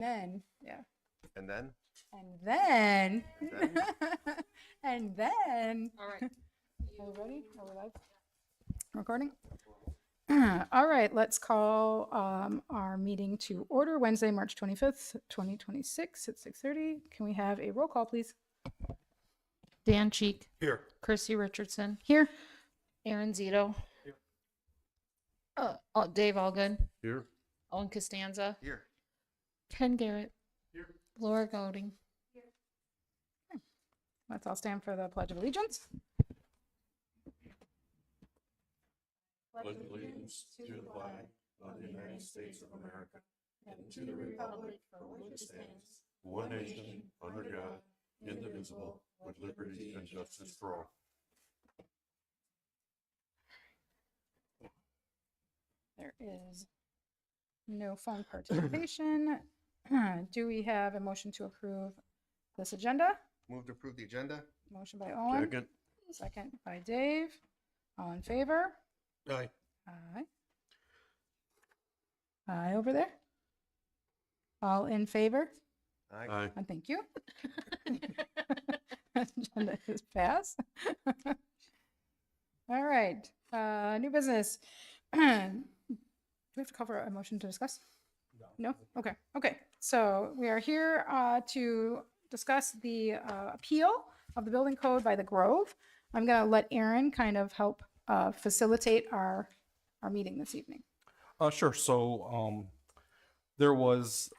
Then, yeah. And then? And then, Then? and then, All right. are we ready? Are we live? Recording? All right, let's call our meeting to order Wednesday, March 25th, 2026 at 6:30. Can we have a roll call, please? Dan Cheek, Here. Chrissy Richardson, Here. Aaron Zito, Here. Dave Allgood, Here. Owen Costanza, Here. Ken Garrett, Here. Laura Golding. Let's all stand for the Pledge of Allegiance. Pledge allegiance to the flag of the United States of America and to the republic for which it stands, one nation, under God, indivisible, with liberty and justice for all. There is no phone participation. Do we have a motion to approve this agenda? Move to approve the agenda? Motion by Owen. Second. Second by Dave. All in favor? Aye. Aye. Aye over there. All in favor? Aye. And thank you. Agenda is passed. All right, new business. Do we have to cover a motion to discuss? No? Okay, okay. So we are here to discuss the appeal of the building code by the Grove. I'm gonna let Aaron kind of help facilitate our meeting this evening. Sure. So there was,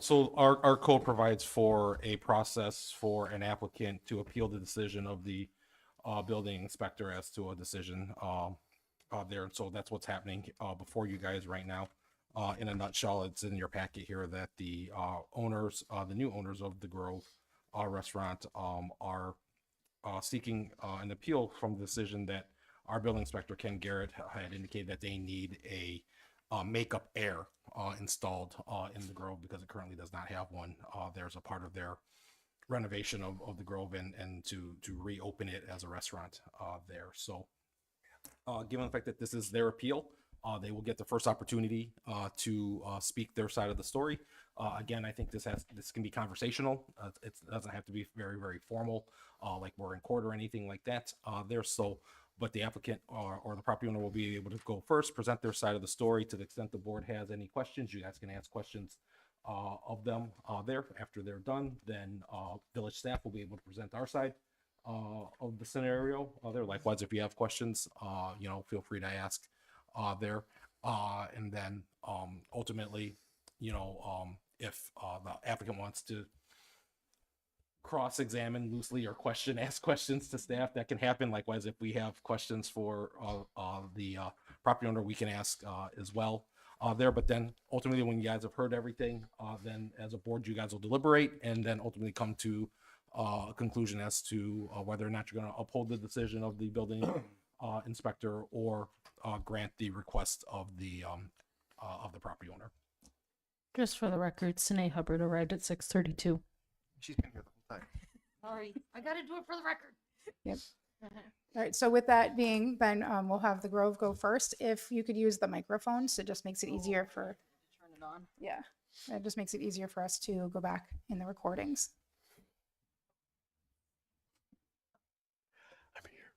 so our code provides for a process for an applicant to appeal the decision of the building inspector as to a decision there. And so that's what's happening before you guys right now. In a nutshell, it's in your packet here that the owners, the new owners of the Grove restaurant are seeking an appeal from the decision that our building inspector, Ken Garrett, had indicated that they need a makeup air installed in the Grove because it currently does not have one. There's a part of their renovation of the Grove and to reopen it as a restaurant there. So given the fact that this is their appeal, they will get the first opportunity to speak their side of the story. Again, I think this can be conversational. It doesn't have to be very, very formal, like we're in court or anything like that there. So, but the applicant or the property owner will be able to go first, present their side of the story. To the extent the board has any questions, you guys can ask questions of them there. After they're done, then village staff will be able to present our side of the scenario there. Likewise, if you have questions, feel free to ask there. And then ultimately, if the applicant wants to cross-examine loosely or ask questions to staff, that can happen. Likewise, if we have questions for the property owner, we can ask as well there. But then ultimately, when you guys have heard everything, then as a board, you guys will deliberate and then ultimately come to a conclusion as to whether or not you're going to uphold the decision of the building inspector or grant the request of the property owner. Just for the record, Sinead Hubbard arrived at 6:32. She's been here the whole time. Sorry, I gotta do it for the record. Yep. All right, so with that being, then we'll have the Grove go first. If you could use the microphones, it just makes it easier for, Turn it on. yeah, it just makes it easier for us to go back in the recordings. I'm here.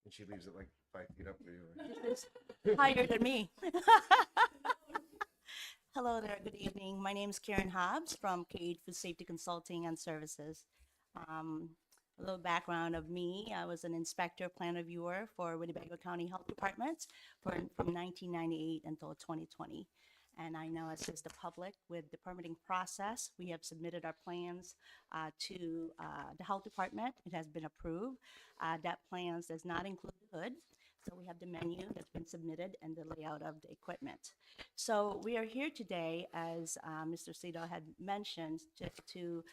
And she leaves it like 5 feet up there. Right? Higher than me. Hello there, good evening. My name is Karen Hobbs from Cade Food Safety Consulting and Services. A little background of me, I was an inspector plan reviewer for Winnebago County Health Department from 1998 until 2020. And I now assist the public with the permitting process. We have submitted our plans to the health department. It has been approved. That plans does not include the hood. So we have the menu that's been submitted and the layout of the equipment. So we are here today, as Mr. Cito had mentioned, just to,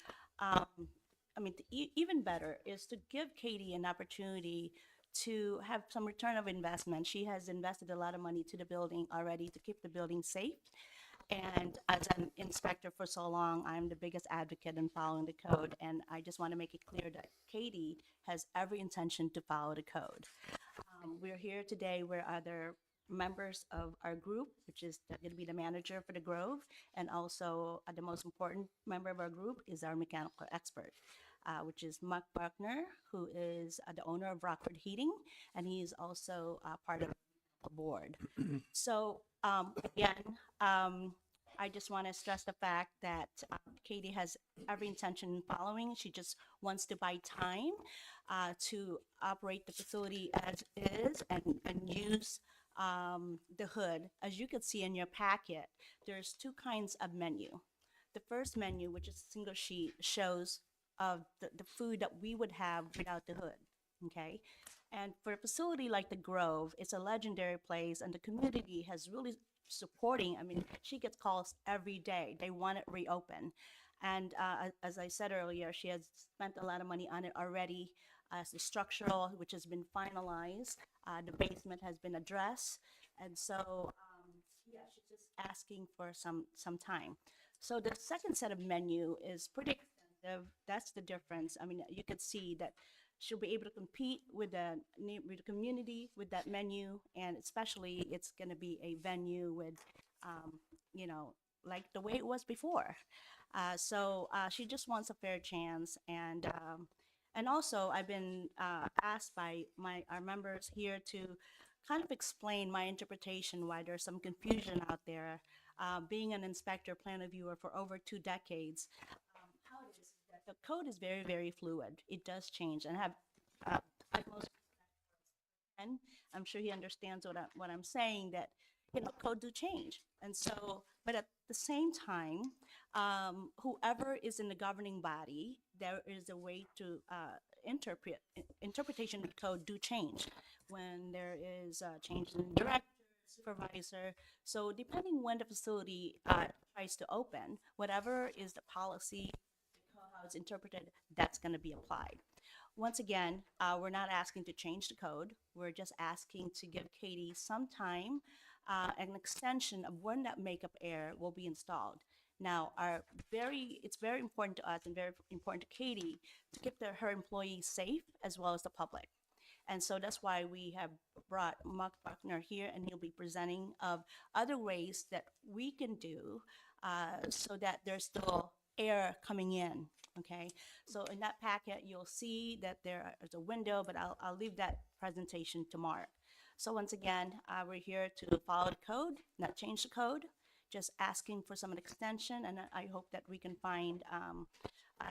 even better is to give Katie an opportunity to have some return of investment. She has invested a lot of money to the building already to keep the building safe. And as an inspector for so long, I'm the biggest advocate in following the code. And I just want to make it clear that Katie has every intention to follow the code. We're here today. We're other members of our group, which is going to be the manager for the Grove. And also the most important member of our group is our mechanical expert, which is Mark Buckner, who is the owner of Rockford Heating. And he's also part of the board. So again, I just want to stress the fact that Katie has every intention in following. She just wants to buy time to operate the facility as is and use the hood. As you can see in your packet, there's two kinds of menu. The first menu, which is a single sheet, shows the food that we would have without the hood, okay? And for a facility like the Grove, it's a legendary place, and the community has really supporting. I mean, she gets calls every day. They want it reopened. And as I said earlier, she has spent a lot of money on it already. As the structural, which has been finalized, the basement has been addressed. And so, yeah, she's just asking for some time. So the second set of menu is pretty extensive. That's the difference. I mean, you could see that she'll be able to compete with the community with that menu, and especially it's going to be a venue with, you know, like the way it was before. So she just wants a fair chance, and also I've been asked by our members here to kind of explain my interpretation why there's some confusion out there. Being an inspector, plan reviewer for over 2 decades, how it is that the code is very, very fluid. It does change, and have utmost respect. And I'm sure he understands what I'm saying, that code do change, and so, but at the same time, whoever is in the governing body, there is a way to interpretation of code do change when there is a change in director, supervisor. So depending when the facility tries to open, whatever is the policy, how it's interpreted, that's going to be applied. Once again, we're not asking to change the code. We're just asking to give Katie some time, an extension of when that makeup air will be installed. Now, it's very important to us and very important to Katie to keep her employees safe as well as the public. And so that's why we have brought Mark Buckner here, and he'll be presenting of other ways that we can do so that there's still air coming in, okay? So in that packet, you'll see that there is a window, but I'll leave that presentation to Mark. So once again, we're here to follow the code, not change the code, just asking for some extension, and I hope that we can find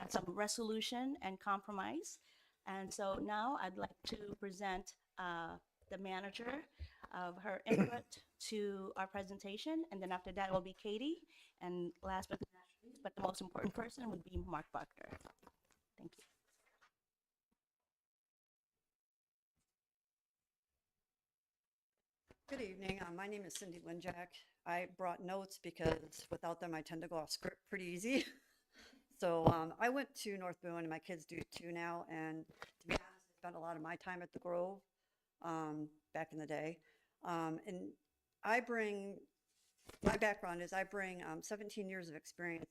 some resolution and compromise. And so now I'd like to present the manager of her input to our presentation, and then after that will be Katie, and last but not least, but the most important person would be Mark Buckner. Thank you. Good evening. My name is Cindy Winjack. I brought notes because without them I tend to go off script pretty easy. So I went to North Boone, and my kids do too now. And to be honest, I spent a lot of my time at the Grove back in the day. And my background is I bring 17 years of experience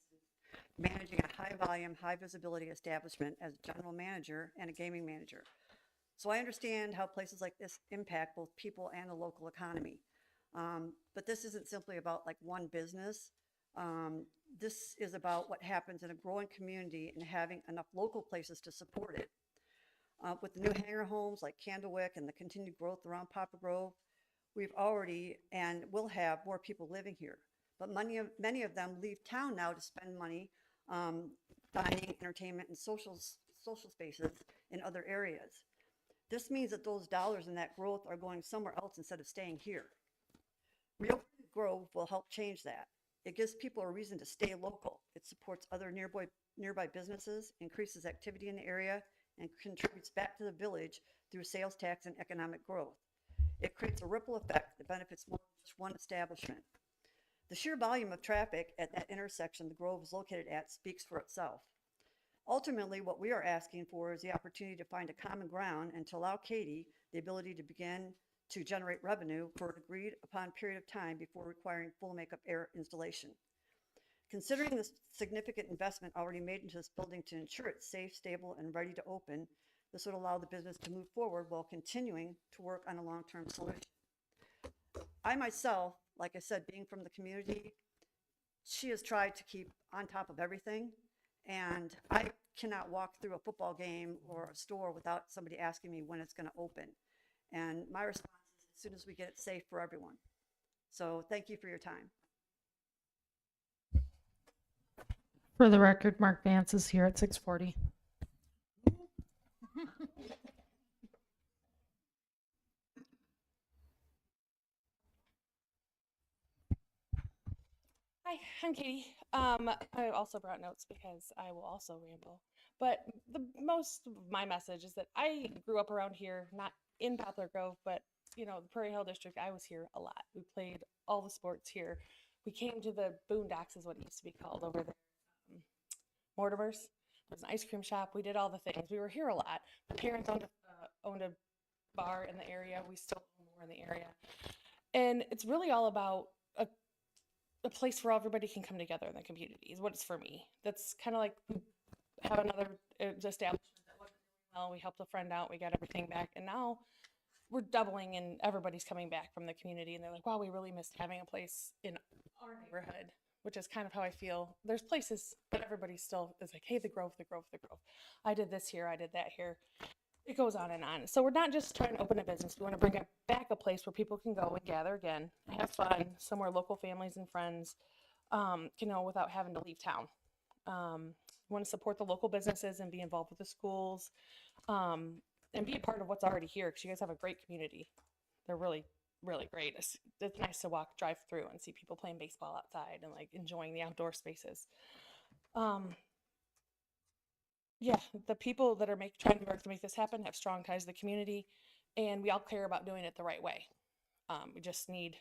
managing a high volume, high visibility establishment as a general manager and a gaming manager. So I understand how places like this impact both people and the local economy. But this isn't simply about like one business. This is about what happens in a growing community and having enough local places to support it. With the new hangar homes like Candlewick and the continued growth around Poplar Grove, we've already and will have more people living here. But many of them leave town now to spend money dining, entertainment, and social spaces in other areas. This means that those dollars in that growth are going somewhere else instead of staying here. Reopening the Grove will help change that. It gives people a reason to stay local. It supports other nearby businesses, increases activity in the area, and contributes back to the village through sales tax and economic growth. It creates a ripple effect that benefits more than just one establishment. The sheer volume of traffic at that intersection the Grove is located at speaks for itself. Ultimately, what we are asking for is the opportunity to find a common ground and to allow Katie the ability to begin to generate revenue for an agreed upon period of time before requiring full makeup air installation. Considering the significant investment already made into this building to ensure it's safe, stable, and ready to open, this would allow the business to move forward while continuing to work on a long-term solution. I myself, like I said, being from the community, she has tried to keep on top of everything, and I cannot walk through a football game or a store without somebody asking me when it's going to open. And my response is as soon as we get it safe for everyone. So thank you for your time. For the record, Mark Vance is here at 6:40. Hi, I'm Katie. I also brought notes because I will also ramble. But the most of my message is that I grew up around here, not in Poplar Grove, but the Prairie Hill District. I was here a lot. We played all the sports here. We came to the Boondocks, is what it used to be called over there. Mortimer's. There was an ice cream shop. We did all the things. We were here a lot. My parents owned a bar in the area. We still own more in the area. And it's really all about a place where everybody can come together in the community is what it's for me. That's kind of like we have another establishment that wasn't doing well. We helped a friend out. We got everything back. And now we're doubling and everybody's coming back from the community. And they're like, wow, we really missed having a place in our neighborhood, which is kind of how I feel. There's places, but everybody still is like, hey, the Grove, the Grove, the Grove. I did this here. I did that here. It goes on and on. So we're not just trying to open a business. We want to bring back a place where people can go and gather again, have fun, somewhere local families and friends, without having to leave town. We want to support the local businesses and be involved with the schools, and be a part of what's already here because you guys have a great community. They're really, really great. It's nice to drive through and see people playing baseball outside and like enjoying the outdoor spaces. Yeah, the people that are trying to work to make this happen have strong ties to the community, and we all care about doing it the right way. We just need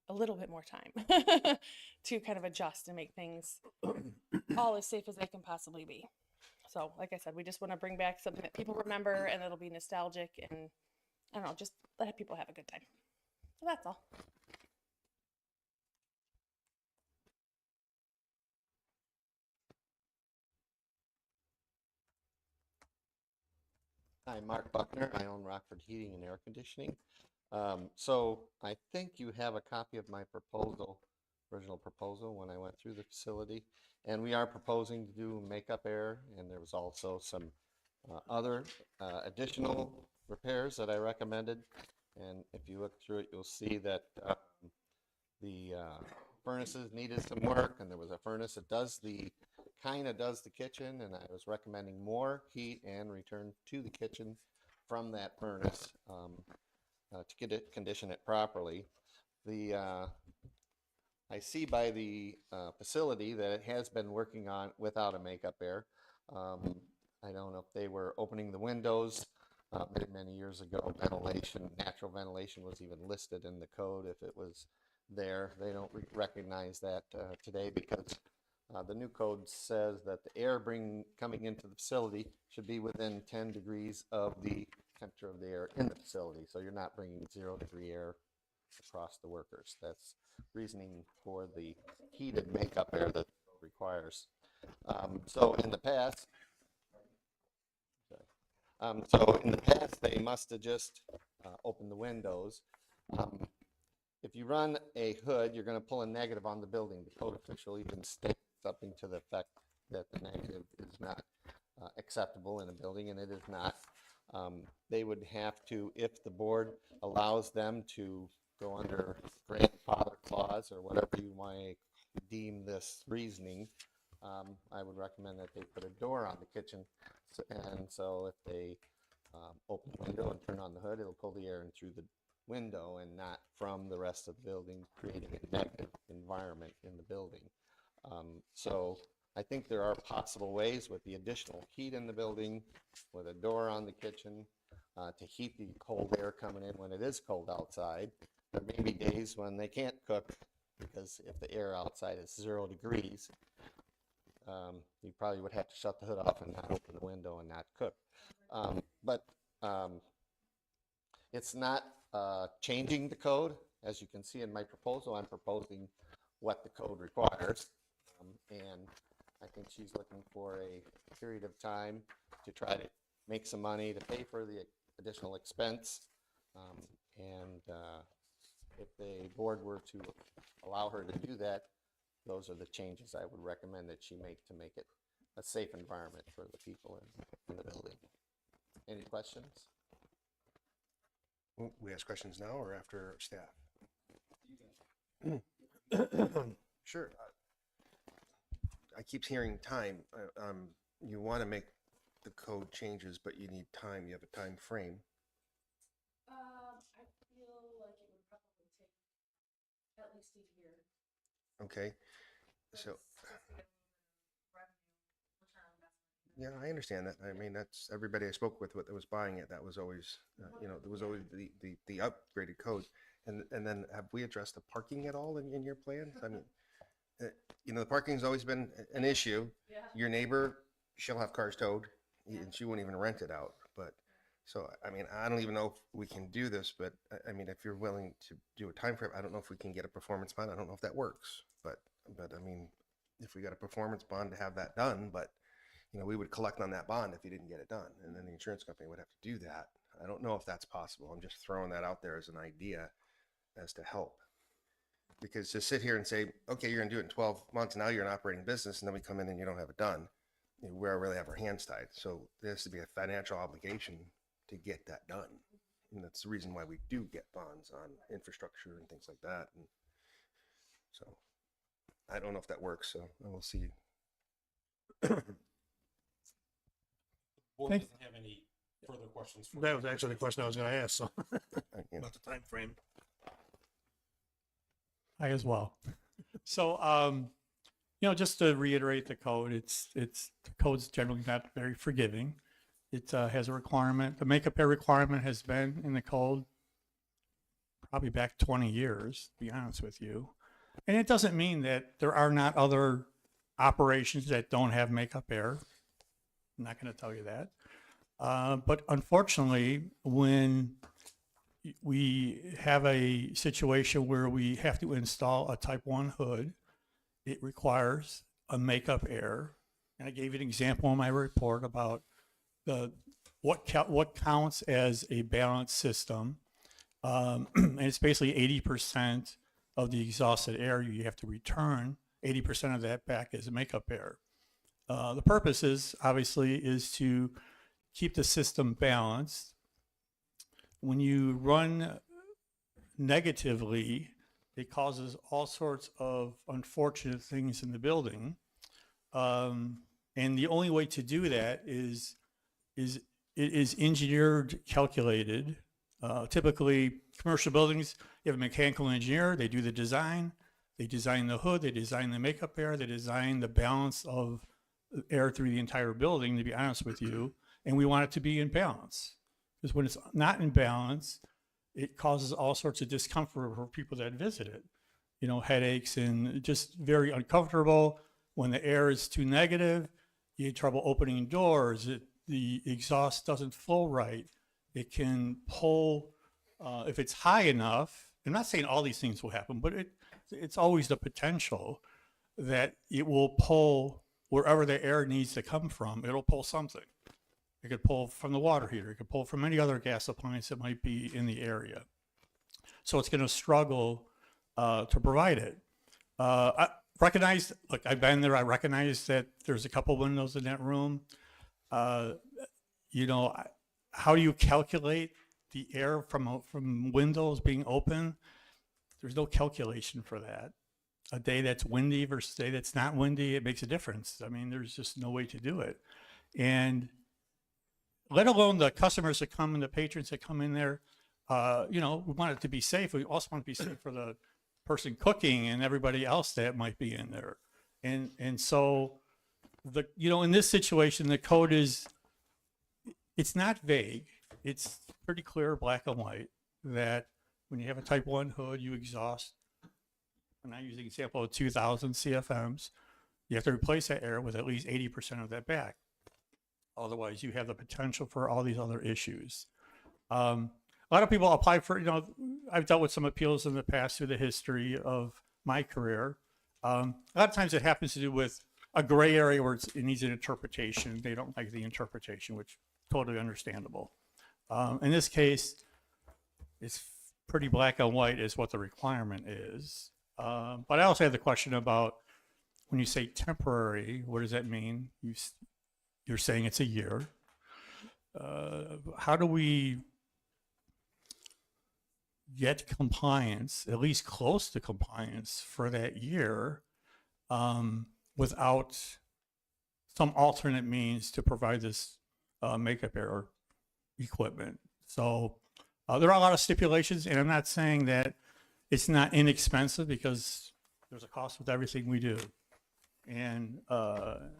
a little bit more time to kind of adjust and make things all as safe as they can possibly be. So, like I said, we just want to bring back something that people remember and it'll be nostalgic and, I don't know, just let people have a good time. So that's all. Hi, Mark Buckner. I own Rockford Heating and Air Conditioning. So I think you have a copy of my original proposal when I went through the facility. And we are proposing to do makeup air, and there was also some other additional repairs that I recommended. And if you look through it, you'll see that the furnaces needed some work, and there was a furnace that does the kitchen, and I was recommending more heat and return to the kitchen from that furnace to condition it properly. I see by the facility that it has been working on without a makeup air. I don't know if they were opening the windows many years ago. Natural ventilation was even listed in the code if it was there. They don't recognize that today because the new code says that the air coming into the facility should be within 10 degrees of the temperature of the air in the facility. So you're not bringing 0-degree air across the workers. That's reasoning for the heated makeup air that requires. So in the past, they must have just opened the windows. If you run a hood, you're going to pull a negative on the building. The code official even states something to the effect that the negative is not acceptable in a building, and it is not. They would have to, if the board allows them to go under grandfather clause or whatever you might deem this reasoning, I would recommend that they put a door on the kitchen. So if they open the window and turn on the hood, it'll pull the air in through the window and not from the rest of the building, creating a negative environment in the building. So I think there are possible ways with the additional heat in the building, with a door on the kitchen, to heat the cold air coming in when it is cold outside. There may be days when they can't cook because if the air outside is 0 degrees, you probably would have to shut the hood off and not open the window and not cook. But it's not changing the code. As you can see in my proposal, I'm proposing what the code requires. And I think she's looking for a period of time to try to make some money to pay for the additional expense. If the board were to allow her to do that, those are the changes I would recommend that she make to make it a safe environment for the people in the building. Any questions? We ask questions now or after staff? Sure. I keep hearing time. You want to make the code changes, but you need time. You have a time frame. I feel like it would probably take at least a year. Okay. So, yeah, I understand that. I mean, that's everybody I spoke with that was buying it. That was always, there was always the upgraded code. And then have we addressed the parking at all in your plans? I mean, the parking's always been an issue. Yeah. Your neighbor, she'll have cars towed and she won't even rent it out. But so, I mean, I don't even know if we can do this, but I mean, if you're willing to do a time frame, I don't know if we can get a performance bond. I don't know if that works, but I mean, if we got a performance bond to have that done, but we would collect on that bond if you didn't get it done. And then the insurance company would have to do that. I don't know if that's possible. I'm just throwing that out there as an idea as to help. Because to sit here and say, okay, you're gonna do it in 12 months, now you're an operating business, and then we come in and you don't have it done, we really have our hands tied. So there has to be a financial obligation to get that done. And that's the reason why we do get bonds on infrastructure and things like that. And so I don't know if that works, so we'll see. Board doesn't have any further questions. That was actually the question I was going to ask. So About the time frame. I as well. So, just to reiterate the code, the code's generally not very forgiving. It has a requirement. The makeup air requirement has been in the code probably back 20 years, to be honest with you. And it doesn't mean that there are not other operations that don't have makeup air. I'm not going to tell you that. But unfortunately, when we have a situation where we have to install a type 1 hood, it requires a makeup air. And I gave you an example in my report about what counts as a balanced system. And it's basically 80% of the exhausted air you have to return. 80% of that back as makeup air. The purpose is to keep the system balanced. When you run negatively, it causes all sorts of unfortunate things in the building. And the only way to do that is it is engineered, calculated. Typically, commercial buildings, you have a mechanical engineer, they do the design, they design the hood, they design the makeup air, they design the balance of air through the entire building, to be honest with you, and we want it to be in balance. Because when it's not in balance, it causes all sorts of discomfort for people that visit it. Headaches and just very uncomfortable. When the air is too negative, you have trouble opening doors. The exhaust doesn't flow right. It can pull, if it's high enough, I'm not saying all these things will happen, but it's always the potential that it will pull wherever the air needs to come from. It'll pull something. It could pull from the water heater. It could pull from any other gas appliance that might be in the area. So it's going to struggle to provide it. I recognize, look, I've been there. I recognize that there's a couple windows in that room. How do you calculate the air from windows being open? There's no calculation for that. A day that's windy versus a day that's not windy, it makes a difference. I mean, there's just no way to do it. And let alone the customers that come and the patrons that come in there, we want it to be safe. We also want it to be safe for the person cooking and everybody else that might be in there. And so, in this situation, the code it's not vague. It's pretty clear, black and white, that when you have a type 1 hood, you exhaust. And I use the example of 2,000 CFMs. You have to replace that air with at least 80% of that back. Otherwise, you have the potential for all these other issues. A lot of people apply for, I've dealt with some appeals in the past through the history of my career. A lot of times it happens to do with a gray area where it needs an interpretation. They don't like the interpretation, which totally understandable. In this case, it's pretty black and white is what the requirement is. But I also have the question about when you say temporary, what does that mean? You're saying it's a year. How do we get compliance, at least close to compliance for that year, without some alternate means to provide this makeup air equipment? So there are a lot of stipulations, and I'm not saying that it's not inexpensive, because there's a cost with everything we do. And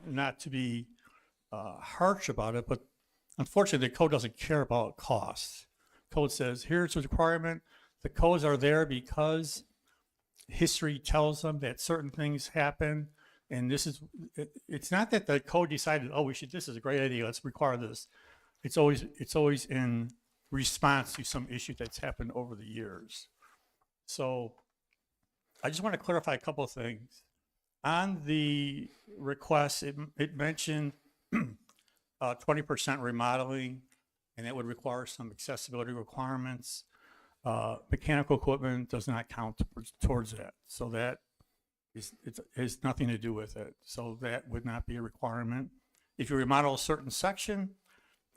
not to be harsh about it, but unfortunately, the code doesn't care about costs. Code says, here's the requirement. The codes are there because history tells them that certain things happen. And this is, it's not that the code decided, oh, this is a great idea, let's require this. It's always in response to some issue that's happened over the years. So I just want to clarify a couple of things. On the request, it mentioned 20% remodeling, and that would require some accessibility requirements. Mechanical equipment does not count towards that. So that it has nothing to do with it. So that would not be a requirement. If you remodel a certain section,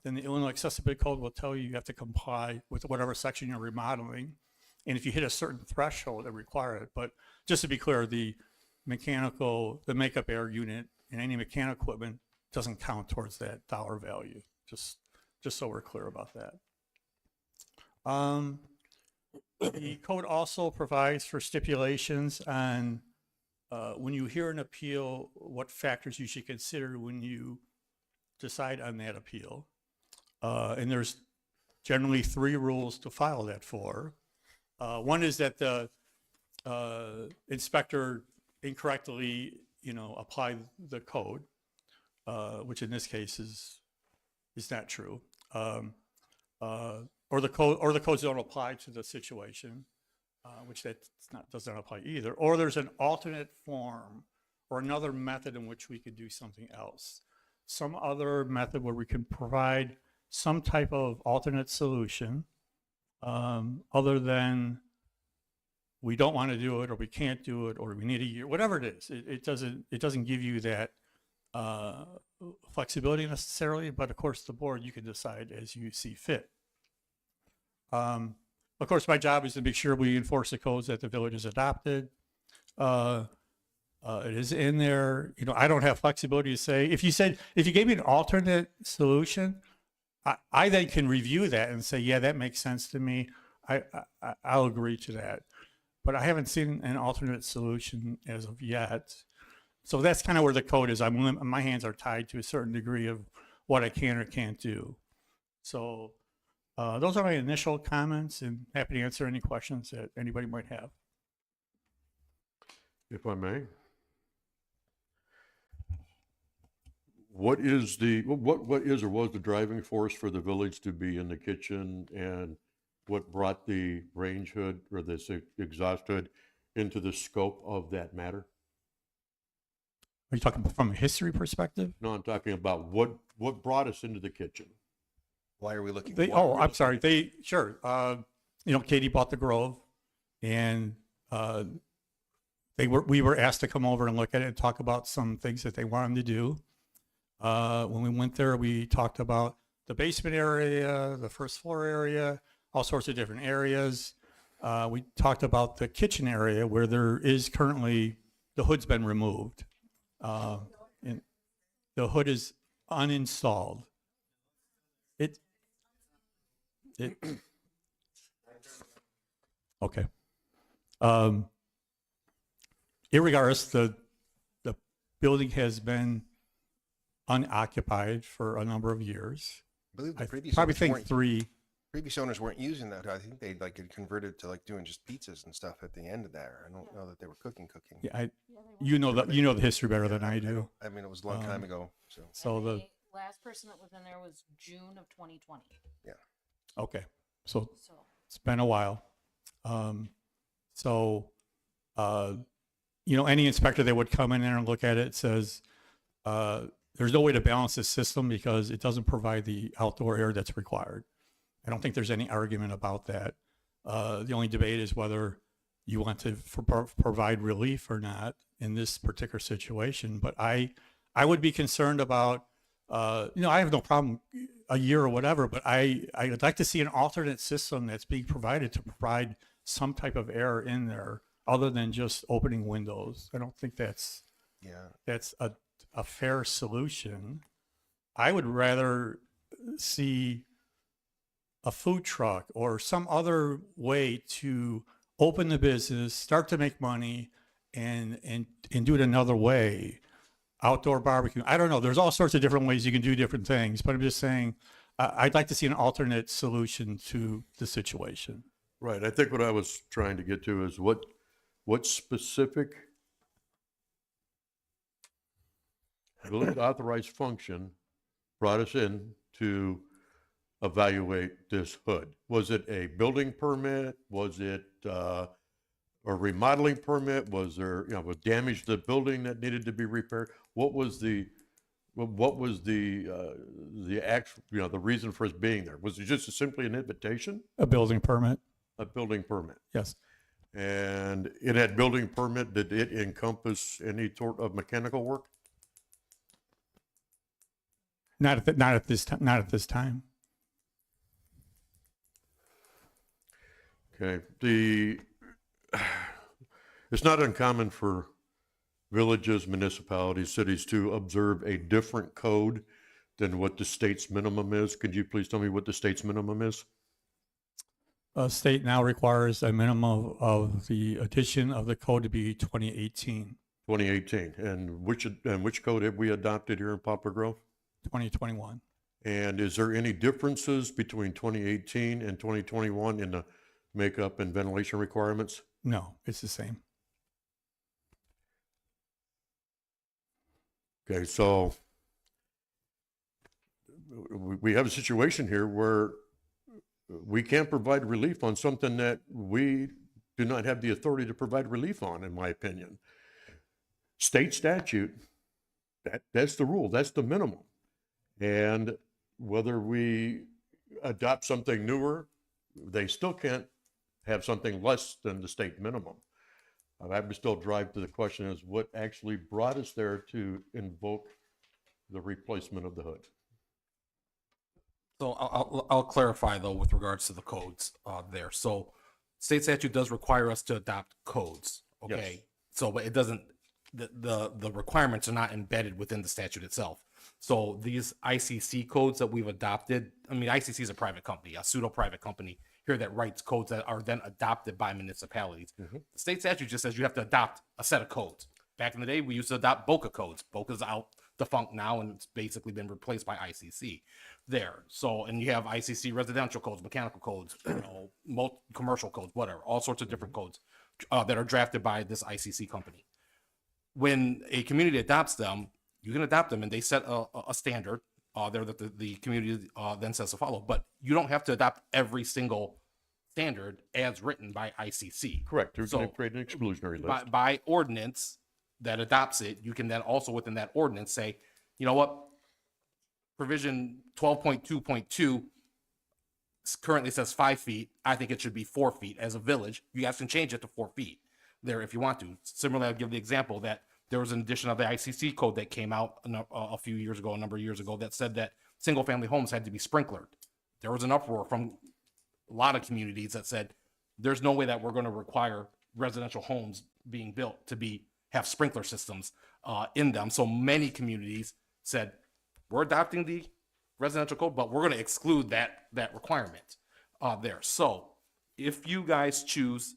then the Illinois Accessibility Code will tell you have to comply with whatever section you're remodeling. And if you hit a certain threshold, it require it. But just to be clear, the makeup air unit and any mechanical equipment doesn't count towards that dollar value. Just so we're clear about that. The code also provides for stipulations on when you hear an appeal, what factors you should consider when you decide on that appeal. And there's generally 3 rules to file that for. One is that the inspector incorrectly, applied the code, which in this case is not true. Or the codes don't apply to the situation, which does not apply either. Or there's an alternate form or another method in which we could do something else. Some other method where we can provide some type of alternate solution, other than we don't want to do it, or we can't do it, or we need a year, whatever it is. It doesn't give you that flexibility necessarily, but of course the board, you can decide as you see fit. Of course, my job is to make sure we enforce the codes that the village has adopted. It is in there. I don't have flexibility to say, if you gave me an alternate solution, I then can review that and say, yeah, that makes sense to me. I'll agree to that. But I haven't seen an alternate solution as of yet. So that's kind of where the code is. My hands are tied to a certain degree of what I can or can't do. So those are my initial comments, and happy to answer any questions that anybody might have. If I may. What is or was the driving force for the village to be in the kitchen, and what brought the range hood or this exhaust hood into the scope of that matter? Are you talking from a history perspective? No, I'm talking about what brought us into the kitchen. Why are we looking? I'm sorry. Sure. Katie bought the Grove, and we were asked to come over and look at it and talk about some things that they wanted to do. When we went there, we talked about the basement area, the first floor area, all sorts of different areas. We talked about the kitchen area where there is currently, the hood's been removed. And the hood is uninstalled. Okay. Irregardless, the building has been unoccupied for a number of years. I believe the previous probably owners think weren't- 3. Previous owners weren't using that. I think they had converted to doing just pizzas and stuff at the end of there. I don't know that they were cooking. Yeah, you know the history better than I do. I mean, it was a long time ago. So the last person that was in there was June of 2020. Yeah. Okay, so it's been a while. any inspector that would come in there and look at it says, there's no way to balance this system because it doesn't provide the outdoor air that's required. I don't think there's any argument about that. The only debate is whether you want to provide relief or not in this particular situation. But I would be concerned about, I have no problem a year or whatever, but I would like to see an alternate system that's being provided to provide some type of air in there other than just opening windows. I don't think that's a fair solution. I would rather see a food truck or some other way to open the business, start to make money, and do it another way. Outdoor barbecue. I don't know. There's all sorts of different ways you can do different things, but I'm just saying I'd like to see an alternate solution to the situation. Right. I think what I was trying to get to is what specific authorized function brought us in to evaluate this hood. Was it a building permit? Was it a remodeling permit? Was there, was damage to the building that needed to be repaired? What was the actual, the reason for us being there? Was it just simply an invitation? A building permit. A building permit. Yes. And in that building permit, did it encompass any sort of mechanical work? Not at this time. Okay. It's not uncommon for villages, municipalities, cities to observe a different code than what the state's minimum is. Could you please tell me what the state's minimum is? State now requires a minimum of the addition of the code to be 2018. 2018. And which code have we adopted here in Poplar Grove? 2021. And is there any differences between 2018 and 2021 in the makeup and ventilation requirements? No, it's the same. Okay, so we have a situation here where we can't provide relief on something that we do not have the authority to provide relief on, in my opinion. State statute, that's the rule, that's the minimum. And whether we adopt something newer, they still can't have something less than the state minimum. I would still drive to the question is what actually brought us there to invoke the replacement of the hood? So I'll clarify though with regards to the codes there. So state statute does require us to adopt codes. Okay. Yes. So but it doesn't, the requirements are not embedded within the statute itself. So these ICC codes that we've adopted, I mean, ICC is a private company, a pseudo-private company here that writes codes that are then adopted by municipalities. Mm-hmm. The state statute just says you have to adopt a set of codes. Back in the day, we used to adopt BOCA codes. BOCA's out defunct now, and it's basically been replaced by ICC there. So, and you have ICC residential codes, mechanical codes, commercial codes, whatever, all sorts of different codes that are drafted by this ICC company. When a community adopts them, you can adopt them and they set a standard there that the community then says to follow, but you don't have to adopt every single standard as written by ICC. Correct. You're going to create an exclusionary list. By ordinance that adopts it, you can then also within that ordinance say, you know what, provision 12.2.2 currently says 5 feet. I think it should be 4 feet. As a village, you guys can change it to 4 feet there if you want to. Similarly, I'll give the example that there was an edition of the ICC code that came out a number of years ago, that said that single family homes had to be sprinklered. There was an uproar from a lot of communities that said, there's no way that we're going to require residential homes being built to have sprinkler systems in them. So many communities said, we're adopting the residential code, but we're going to exclude that requirement there. So if you guys choose,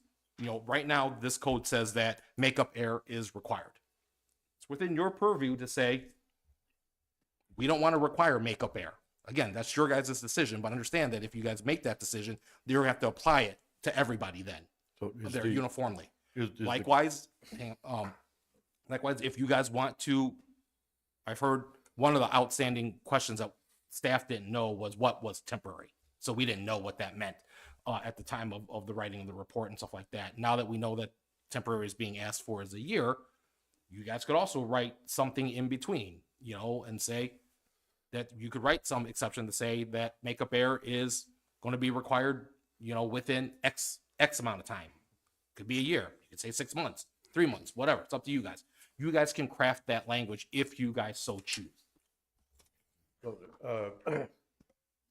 right now this code says that makeup air is required. It's within your purview to say, we don't want to require makeup air. Again, that's your guys' decision, but understand that if you guys make that decision, you're going to have to apply it to everybody then. So uniformly. Likewise, if you guys want to, I've heard one of the outstanding questions that staff didn't know was what was temporary. So we didn't know what that meant at the time of the writing of the report and stuff like that. Now that we know that temporary is being asked for is a year, you guys could also write something in between, you know, and say that you could write some exception to say that makeup air is going to be required, you know, within X amount of time. Could be a year. You could say 6 months, 3 months, whatever. It's up to you guys. You guys can craft that language if you guys so choose.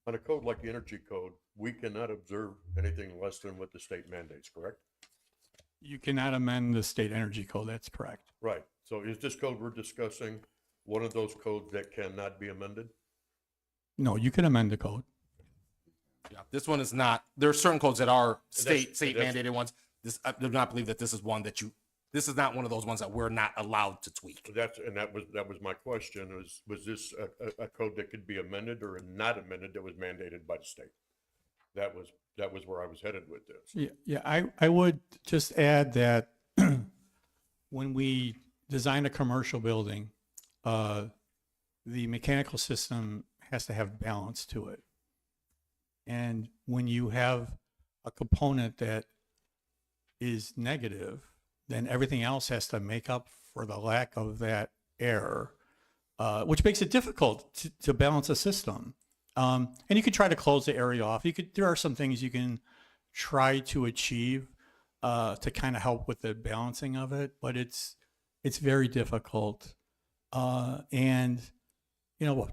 On a code like the energy code, we cannot observe anything less than what the state mandates, correct? You cannot amend the state energy code. That's correct. Right. So is this code we're discussing one of those codes that cannot be amended? No, you can amend the code. Yeah, this one is not. There are certain codes that are state that's- mandated ones. This I do not believe that this is one that you. This is not one of those ones that we're not allowed to tweak. That was my question, was this a code that could be amended or not amended that was mandated by the state? That was where I was headed with this. Yeah, I would just add that when we design a commercial building, the mechanical system has to have balance to it. And when you have a component that is negative, then everything else has to make up for the lack of that error, which makes it difficult to balance a system. And you could try to close the area off. There are some things you can try to achieve to kind of help with the balancing of it, but it's very difficult. And you know,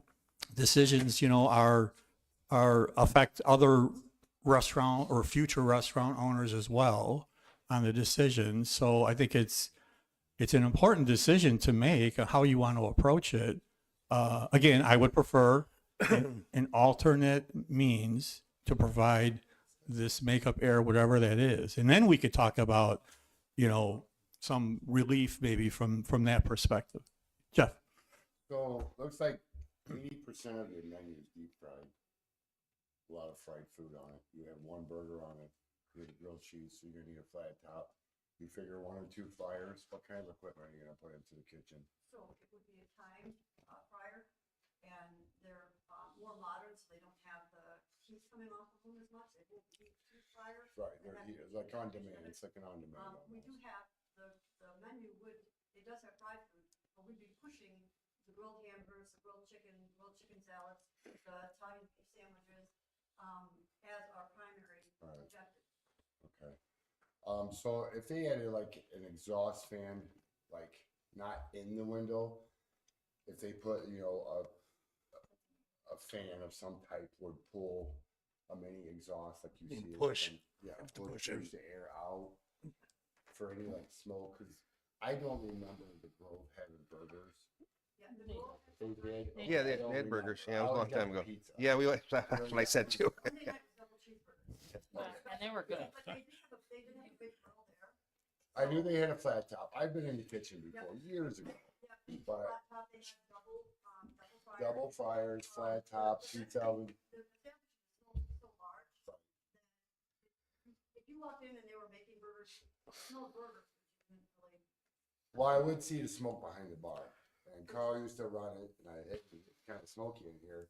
decisions, you know, are affect other restaurant or future restaurant owners as well on the decision. So I think it's an important decision to make how you want to approach it. Again, I would prefer an alternate means to provide this makeup air, whatever that is. And then we could talk about, you know, some relief maybe from that perspective. Jeff. So looks like 80% of your menu is deep fried. A lot of fried food on it. You have one burger on it. You have grilled cheese, so you're gonna need a flat top. You figure 1 or 2 fryers. What kind of equipment are you gonna put into the kitchen? So it would be a time fryer, and they're more modern, so they don't have the heat coming off of them as much. They won't be heat fryers. Right, and they're then it's like on demand. It's like an on demand. We do have, the menu it does have fried food, but we'd be pushing the grilled hamburgers, the grilled chicken salads, the Italian beef sandwiches, as our primary objective. Okay. So if they added like an exhaust fan, like not in the window, if they put, you know, a fan of some type would pull a mini exhaust like you see. Push. Yeah, to push push it. the air out for any like smoke. Cause I don't remember the Grove having burgers. Yeah, the Grove has They did? Yeah, they don't had burgers. remember. Yeah, it was a I long always got time the ago. pizza. Yeah, that's what I said too. Monday night was double cheeseburgers. And they were good. But they did have a big grill there. I knew they had a flat top. I've been in the kitchen before, years ago. Yeah, But flat top, they had double fryers, flat top, pizza oven. The sandwich was so large that if you walked in and they were making burgers, small burgers, you didn't really. Well, I would see the smoke behind the bar, and Carl used to run it, and it's kind of smoky in here.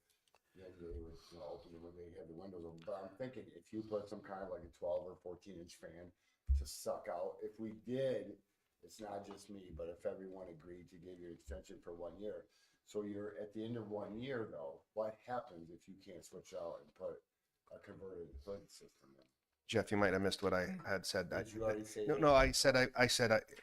Then they would, you know, open it when they had the windows open. But I'm thinking if you put some kind of like a 12 or 14-inch fan to suck out, if we did, it's not just me, but if everyone agreed to give you an extension for 1 year. So you're at the end of 1 year though, what happens if you can't switch out and put a converted hood system in? Jeff, you might have missed what I had said. Did you already say? No, I said,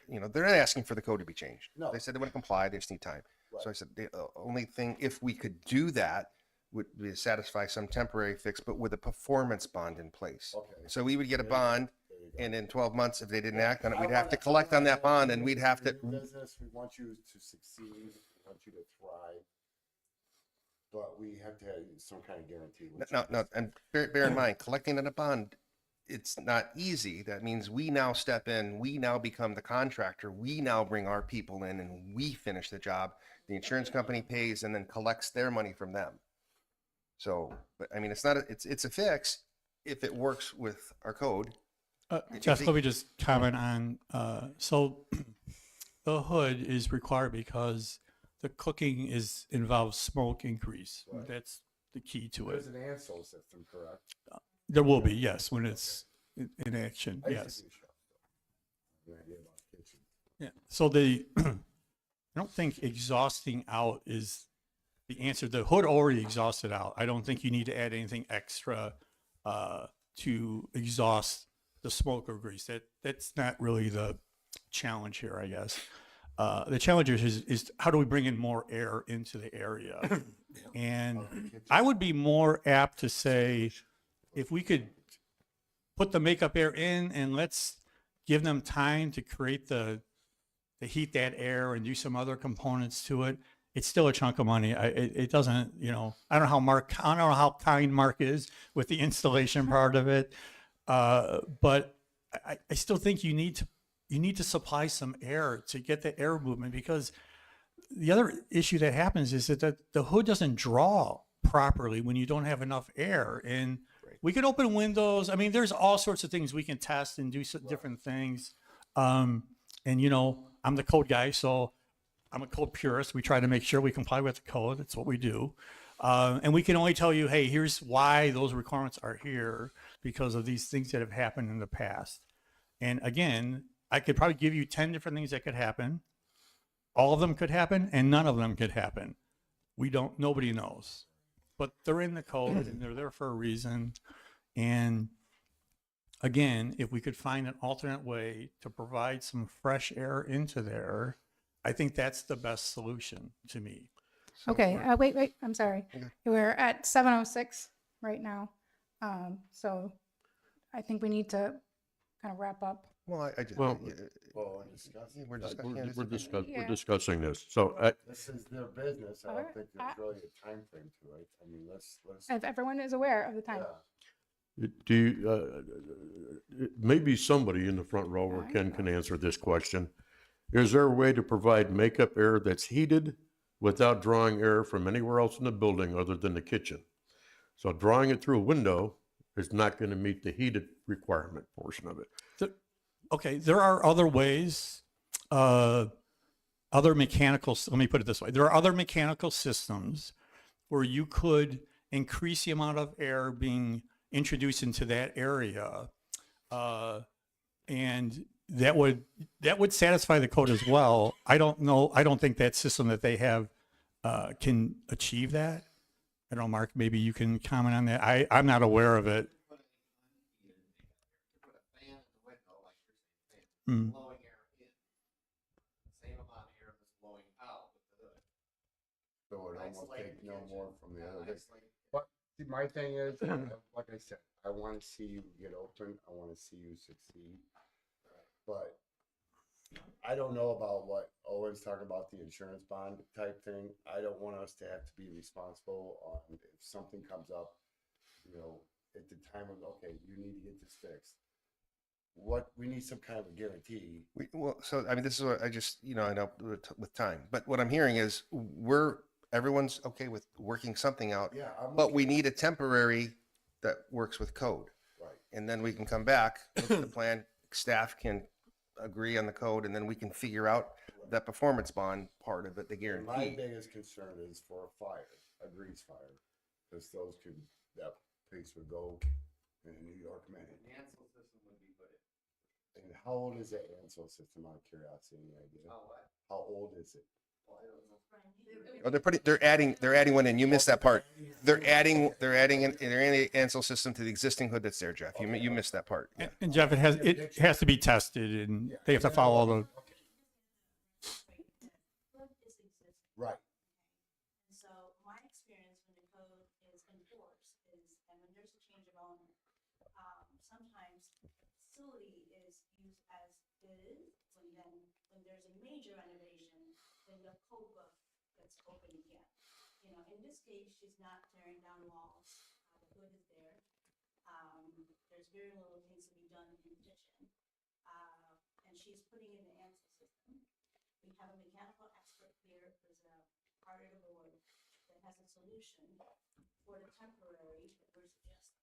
you know, they're not asking for the code to be changed. No. They said they want to comply, they just need time. Right. So I said, the only thing, if we could do that, would be to satisfy some temporary fix, but with a performance bond in place. Okay. So we would get a There you go. bond, There you go. and in 12 months, if they didn't act on it, I we'd have wanna- to collect on that bond, and we'd have to, Your business, we want you to succeed, we want you to thrive, but we have to have some kind of guarantee. with no, you. no, and bear in mind, collecting on a bond, it's not easy. That means we now step in, we now become the contractor, we now bring our people in, and we finish the job. The insurance company pays and then collects their money from them. So, but I mean, it's not, it's a fix if it works with our code. Jeff, let me just comment on, so the hood is required because the cooking involves smoke increase. Right. That's the key to There's it. an ANSO system, correct? There will be, yes, when it's in action, I used to yes. do shops, though. an idea about the kitchen. Yeah, so the, I don't think exhausting out is the answer. The hood already exhausted out. I don't think you need to add anything extra to exhaust the smoke or grease. That's not really the challenge here, I guess. The challenge is how do we bring in more air into the area? And I would be more apt to say, if we could put the makeup air in and let's give them time to create to heat that air and do some other components to it, it's still a chunk of money. It doesn't, I don't know I don't know how kind Mark is with the installation part of it. But I still think you need to supply some air to get the air movement, because the other issue that happens is that the hood doesn't draw properly when you don't have enough air. And we can open windows. I mean, there's all sorts of things we can test and do different things. And I'm the code guy, so I'm a code purist. We try to make sure we comply with the code. That's what we do. And we can only tell you, hey, here's why those requirements are here, because of these things that have happened in the past. And again, I could probably give you 10 different things that could happen. All of them could happen and none of them could happen. Nobody knows, but they're in the code and they're there for a reason. And again, if we could find an alternate way to provide some fresh air into there, I think that's the best solution to me. Okay, wait, I'm sorry. We're at 7:06 right now. So I think we need to kind of wrap up. Well, I just, Well, Well, and discuss. we're discussing. We're discussing this. So This is their business. I don't Alright, think there's really a time frame to it. I mean, let's. If everyone is aware of the time. Yeah. do you, maybe somebody in the front row or Ken can answer this question. Is there a way to provide makeup air that's heated without drawing air from anywhere else in the building other than the kitchen? So drawing it through a window is not going to meet the heated requirement portion of it. Okay, there are other ways, other mechanical, let me put it this way. There are other mechanical systems where you could increase the amount of air being introduced into that area. And that would satisfy the code as well. I don't think that system that they have can achieve that. I don't know, Mark, maybe you can comment on that. I'm not aware of it. Mm. Blowing air in, same amount of air that's blowing out with the hood. So it almost Isolate take the no kitchen. more from the other. Isolate. But see, my thing is, like I said, I want to see you get open. I want to see you succeed. But I don't know about what Owen's talking about, the insurance bond type thing. I don't want us to have to be responsible on if something comes up, at the time of, okay, you need to get this fixed. We need some kind of a guarantee. So I mean, this is what I just, I know with time, but what I'm hearing is everyone's okay with working something out, Yeah, but we need a temporary that works with code. Right. And then we can come back, look at the plan, staff can agree on the code, and then we can figure out that performance bond part of it, the My guarantee. biggest concern is for a fire, a grease fire, because that place would go in a New York minute. And how old is that Ansel system, out of curiosity, any idea? How old is it? Oh, they're adding one in. You missed that part. They're adding the Ansel system to the existing hood that's there, Jeff. You missed that part. Yeah. And Jeff, it has to be tested and they have to follow all the. Right. So my experience when the code is enforced is, and when there's a change of owner, sometimes the facility is used as is, when there's a major renovation, then the code book gets open again. In this case, she's not tearing down walls, the hood is there. There's very little things to be done in the kitchen. And she's putting in the answer system. We have a mechanical expert here, there's a part of the board that has a solution for the temporary that we're suggesting.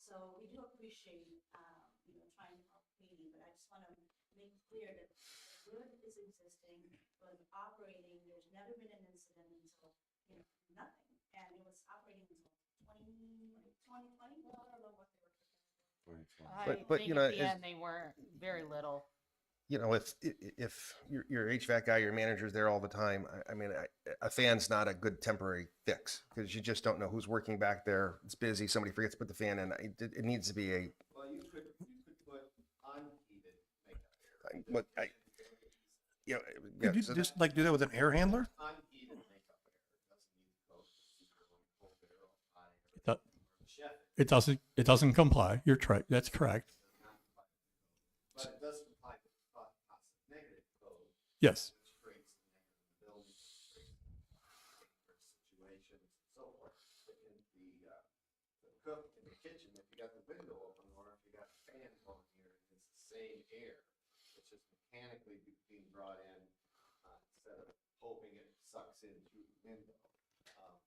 So we do appreciate, trying to help Katie, but I just want to make clear that the good is existing, but operating, there's never been an incident until, nothing. And it was operating until 2020. Well, I don't know what they were. I But, think you know, at the as- end they weren't very little. you know, if your HVAC guy, your manager's there all the time, I mean, a fan's not a good temporary fix because you just don't know who's working back there. It's busy. Somebody forgets to put the fan in. It needs to be a. Well, you could put unheated makeup What I. Yeah, Could you so just like do that with an air handler? unheated makeup air doesn't need cold. Cold air or hot air. It do- Chef It doesn't comply. You're right. That's correct. does not comply, but it does comply with positive negative code, Yes. which creates the negative building, creates dangerous situations, and so forth. But in the cook in the kitchen, if you got the window open or if you got the fan going here, it's the same air. It's just mechanically being brought in instead of hoping it sucks in through the window. Um,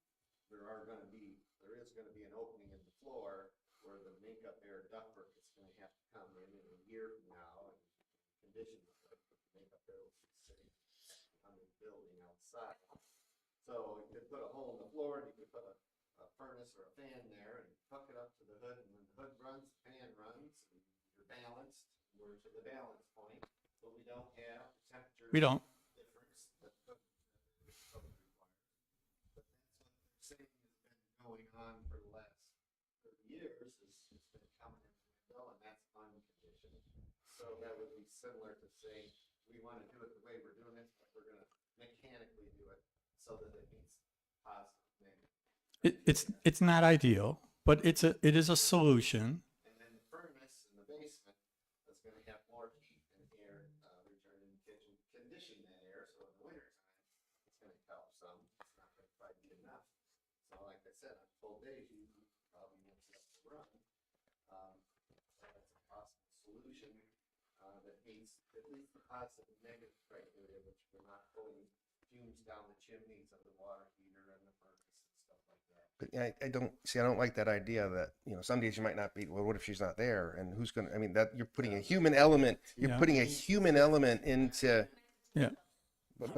there is going to be an opening in the floor where the makeup air ductwork is going to have to come in a year from now and condition the makeup air will be sitting under the building outside. So you could put a hole in the floor and you could put a furnace or a fan there and hook it up to the hood, and when the hood runs, the fan runs, and you're balanced. We're to the balance point, but we don't have the temperature We don't. difference that the code requires. But that's what they're saying has been going on for the last 30 years, is it's been coming in the window, and that's unconditioned. So that would be similar to saying, we want to do it the way we're doing it, but we're going to mechanically do it so that it meets positive, negative. It's not ideal, but it is a solution. And then the furnace in the basement is going to have more heat and air return in the kitchen, condition that air, so in the winter time, it's going to help some. It's not going to quite be enough. So like I said, on cold days, you probably won't be able to run. So that's a possible solution that meets at least the positive and negative criteria, which we're not pulling fumes down the chimneys of the water heater and the furnace and stuff like that. But I don't like that idea that, you know, some days you might not be, well, what if she's not there? And who's going to, I mean, that you're putting a human element, Yeah. putting a human element into, Yeah. but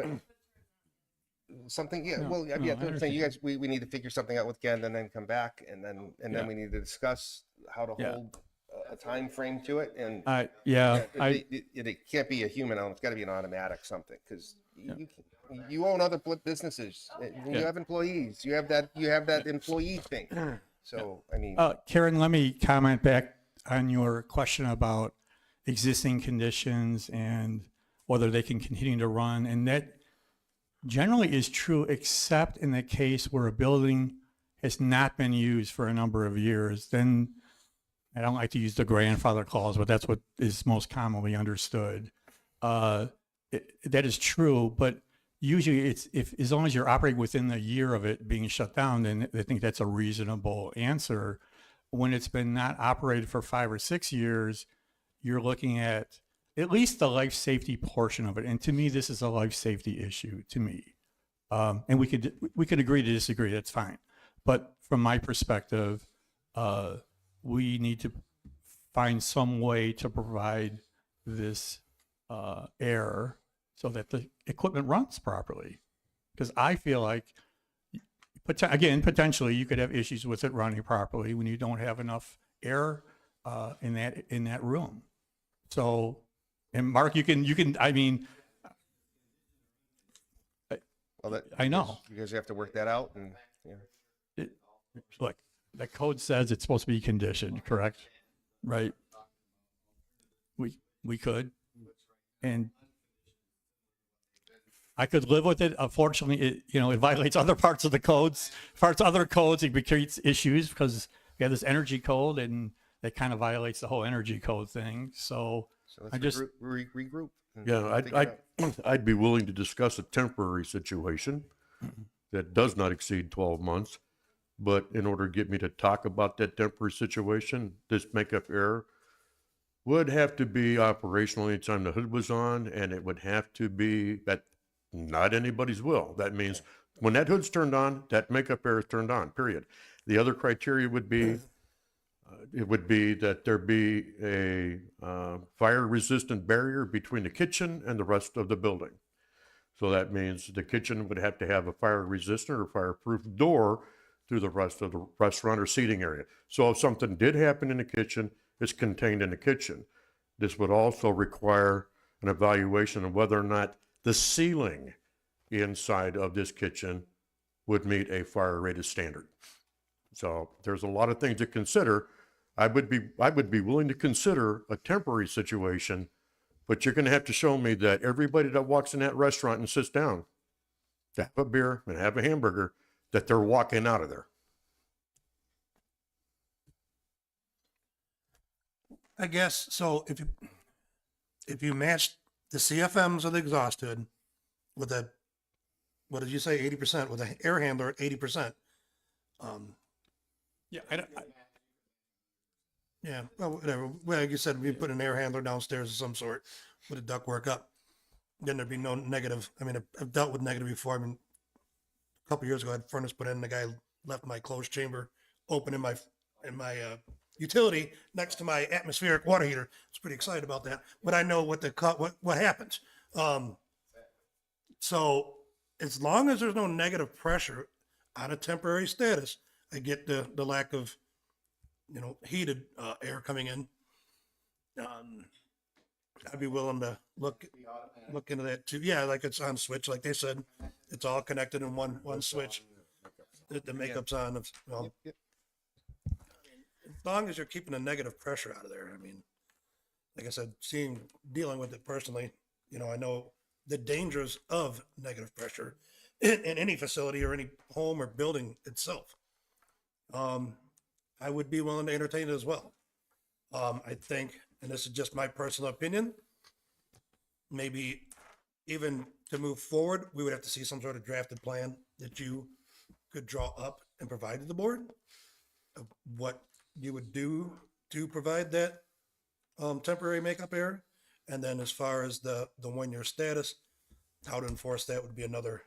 something, yeah, No, well, no, yeah, I I'm saying you understand. guys, we need to figure something out with Ken and then come back and then Yeah. we need to discuss how to Yeah. hold a time frame to it. And it can't be a human element. It's got to be an automatic something because you own other businesses. You Yeah. have employees. You have that employee thing. So, I mean, Karen, let me comment back on your question about existing conditions and whether they can continue to run. And that generally is true, except in the case where a building has not been used for a number of years. Then I don't like to use the grandfather clause, but that's what is most commonly understood. That is true, but usually it's as long as you're operating within the year of it being shut down, then I think that's a reasonable answer. When it's been not operated for 5 or 6 years, you're looking at least the life safety portion of it. And to me, this is a life safety issue to me. And we could agree to disagree. That's fine. But from my perspective, we need to find some way to provide this air so that the equipment runs properly. Because I feel like, potentially you could have issues with it running properly when you don't have enough air in that room. So, and Mark, you can. I mean, well, I know. you guys have to work that out. And yeah. Look, the code says it's supposed to be conditioned, correct? Right. We could, and I could live with it. Unfortunately, it violates other parts of the codes. Other codes, it creates issues because we have this energy code, and that kind of violates the whole energy code thing. So let's I just regroup. and Yeah, figure it out. I'd be willing to discuss a temporary situation that does not exceed 12 months. But in order to get me to talk about that temporary situation, this makeup error would have to be operational anytime the hood was on, and it would have to be at not anybody's will. That means when that hood's turned on, that makeup error is turned on, period. The other criteria would be, it would be that there be a fire-resistant barrier between the kitchen and the rest of the building. So that means the kitchen would have to have a fire-resistant or fireproof door through the rest of the restaurant or seating area. So if something did happen in the kitchen, it's contained in the kitchen. This would also require an evaluation of whether or not the ceiling inside of this kitchen would meet a fire rated standard. So there's a lot of things to consider. I would be willing to consider a temporary situation, but you're going to have to show me that everybody that walks in that restaurant and sits down to have a beer and have a hamburger, that they're walking out of there. I guess, so if you match the CFMs of the exhaust hood with a, what did you say, 80%, with an air handler at 80%? Yeah, Yeah, well, whatever. Well, like you said, we put an air handler downstairs of some sort with a ductwork up, then there'd be no negative. I mean, I've dealt with negative before. I mean, a couple years ago, I had furnace put in, the guy left my closed chamber open in my utility next to my atmospheric water heater. I was pretty excited about that, but I know what happens. So as long as there's no negative pressure on a temporary status, I get the lack of, heated air coming in. I'd be willing to look into that too. Yeah, like it's on switch, like they said, it's all connected in one switch. The makeup's on. Well, Yep. as long as you're keeping the negative pressure out of there. I mean, like I said, dealing with it personally, I know the dangers of negative pressure in any facility or any home or building itself. I would be willing to entertain it as well. I think, and this is just my personal opinion, maybe even to move forward, we would have to see some sort of drafted plan that you could draw up and provide to the board of what you would do to provide that temporary makeup air. And then as far as the 1 year status, how to enforce that would be another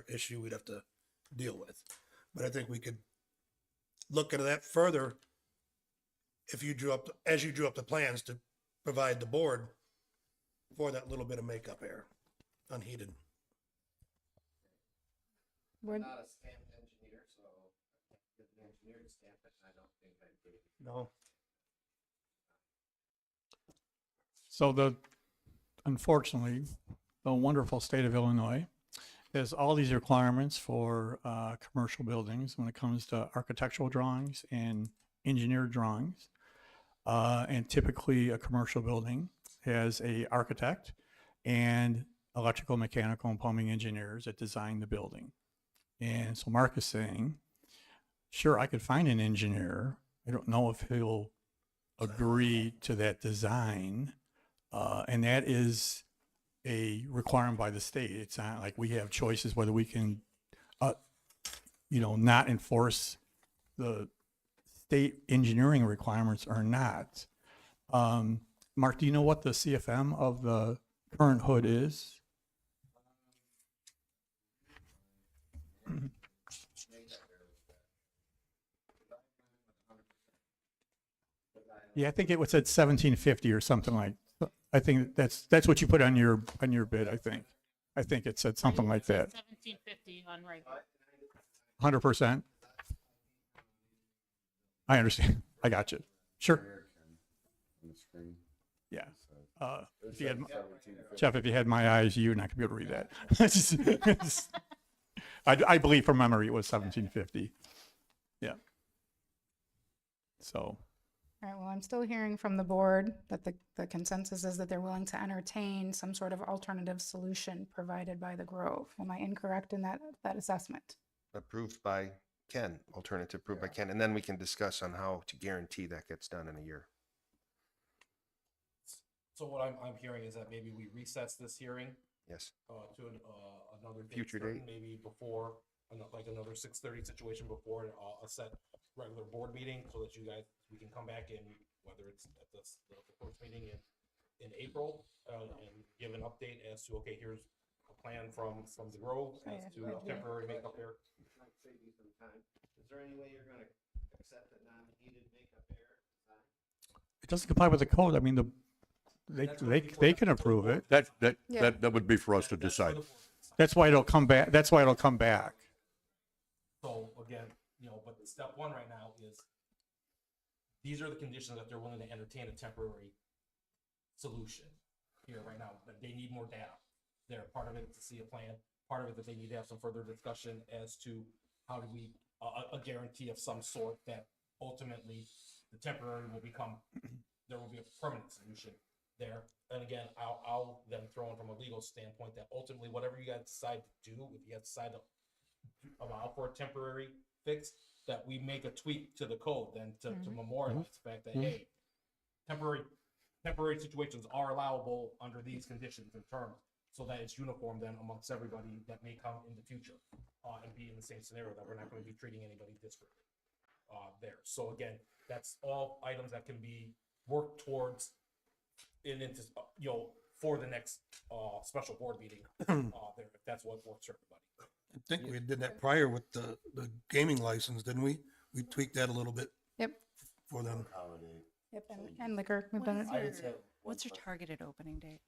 issue we'd have to deal with. But I think we could look into that further if you drew up the plans to provide the board for that little bit of makeup air, unheated. Would, Not a stamped engineer, so get an engineer to stamp it, I don't think I'd be. No. So unfortunately, the wonderful state of Illinois has all these requirements for commercial buildings when it comes to architectural drawings and engineered drawings. And typically a commercial building has a architect and electrical, mechanical, and plumbing engineers that design the building. And so Mark is saying, sure, I could find an engineer. I don't know if he'll agree to that design. And that is a requirement by the state. It's not like we have choices whether we can, not enforce the state engineering requirements or not. Mark, do you know what the CFM of the current hood is? Yeah, I think it was at 1750 or something like. I think that's what you put on your bid. I think it said something like that. 1750 on regular. 100%. I understand. I got you. Sure. On the screen. Yeah. So If you had, 1750. Jeff, if you had my eyes, you're not gonna be able to read that. I believe from memory it was 1750. Yeah. So. all right, well, I'm still hearing from the board that the consensus is that they're willing to entertain some sort of alternative solution provided by the Grove. Am I incorrect in that assessment? Approved by Ken, alternative approved by Ken, and then we can discuss on how to guarantee that gets done in a year. So what I'm hearing is that maybe we recess this hearing Yes. to another date Future certain, date. maybe before, like another 6:30 situation before a set regular board meeting, so that we can come back in, whether it's at the first meeting in April, and give an update as to, okay, here's a plan from the Grove as to a temporary makeup air. Might save you some time. Is there any way you're gonna accept a non-heated makeup air design? It doesn't comply with the code. I mean, they can approve it. That would be for us to decide. That's why it'll come back. That's why it'll come back. So again, but step one right now is, these are the conditions that they're willing to entertain a temporary solution. here right now, but they need more data. There, part of it is to see a plan, part of it that they need to have some further discussion as to how do we, a guarantee of some sort that ultimately the temporary will become, there will be a permanent solution there. And again, I'll then throw in from a legal standpoint that ultimately whatever you guys decide to do, if you guys decide to allow for a temporary fix, that we make a tweak to the code then to memorialize the fact that, hey, temporary situations are allowable under these conditions and terms, so that it's uniform then amongst everybody that may come in the future, and be in the same scenario, that we're not going to be treating anybody differently there. So again, that's all items that can be worked towards into, for the next special board meeting there, if that's what works for everybody. I think we did that prior with the gaming license, didn't we? We tweaked that a little bit Yep. for them. Accommodate. Yep. And liquor. We've done it. I did say What's your targeted opening date?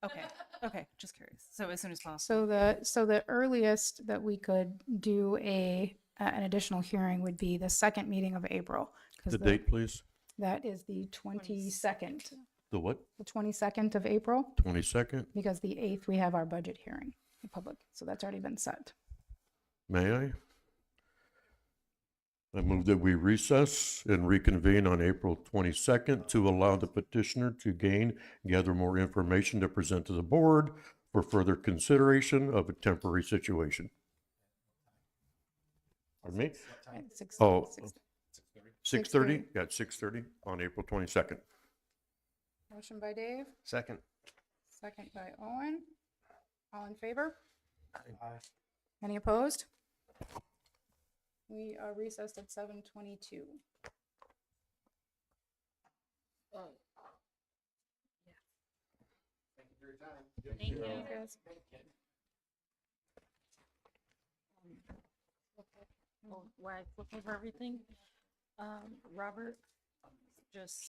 Okay, okay, just curious. So as soon as possible. So the earliest that we could do an additional hearing would be the second meeting of April. 'Cause The date, please. That is the 22nd, The what? the 22nd of April, 22nd? because the 8th we have our budget hearing in public. So that's already been set. May I? I move that we recess and reconvene on April 22nd to allow the petitioner to gather more information to present to the board for further consideration of a temporary situation. Pardon me? At six- Oh, six- 6:30? Yeah, 6:30 on April 22nd. Motion by Dave, Second. second by Owen. All in favor? Any opposed? We are recessed at 7:22. Thank you. Guys. While I flip over everything, Robert just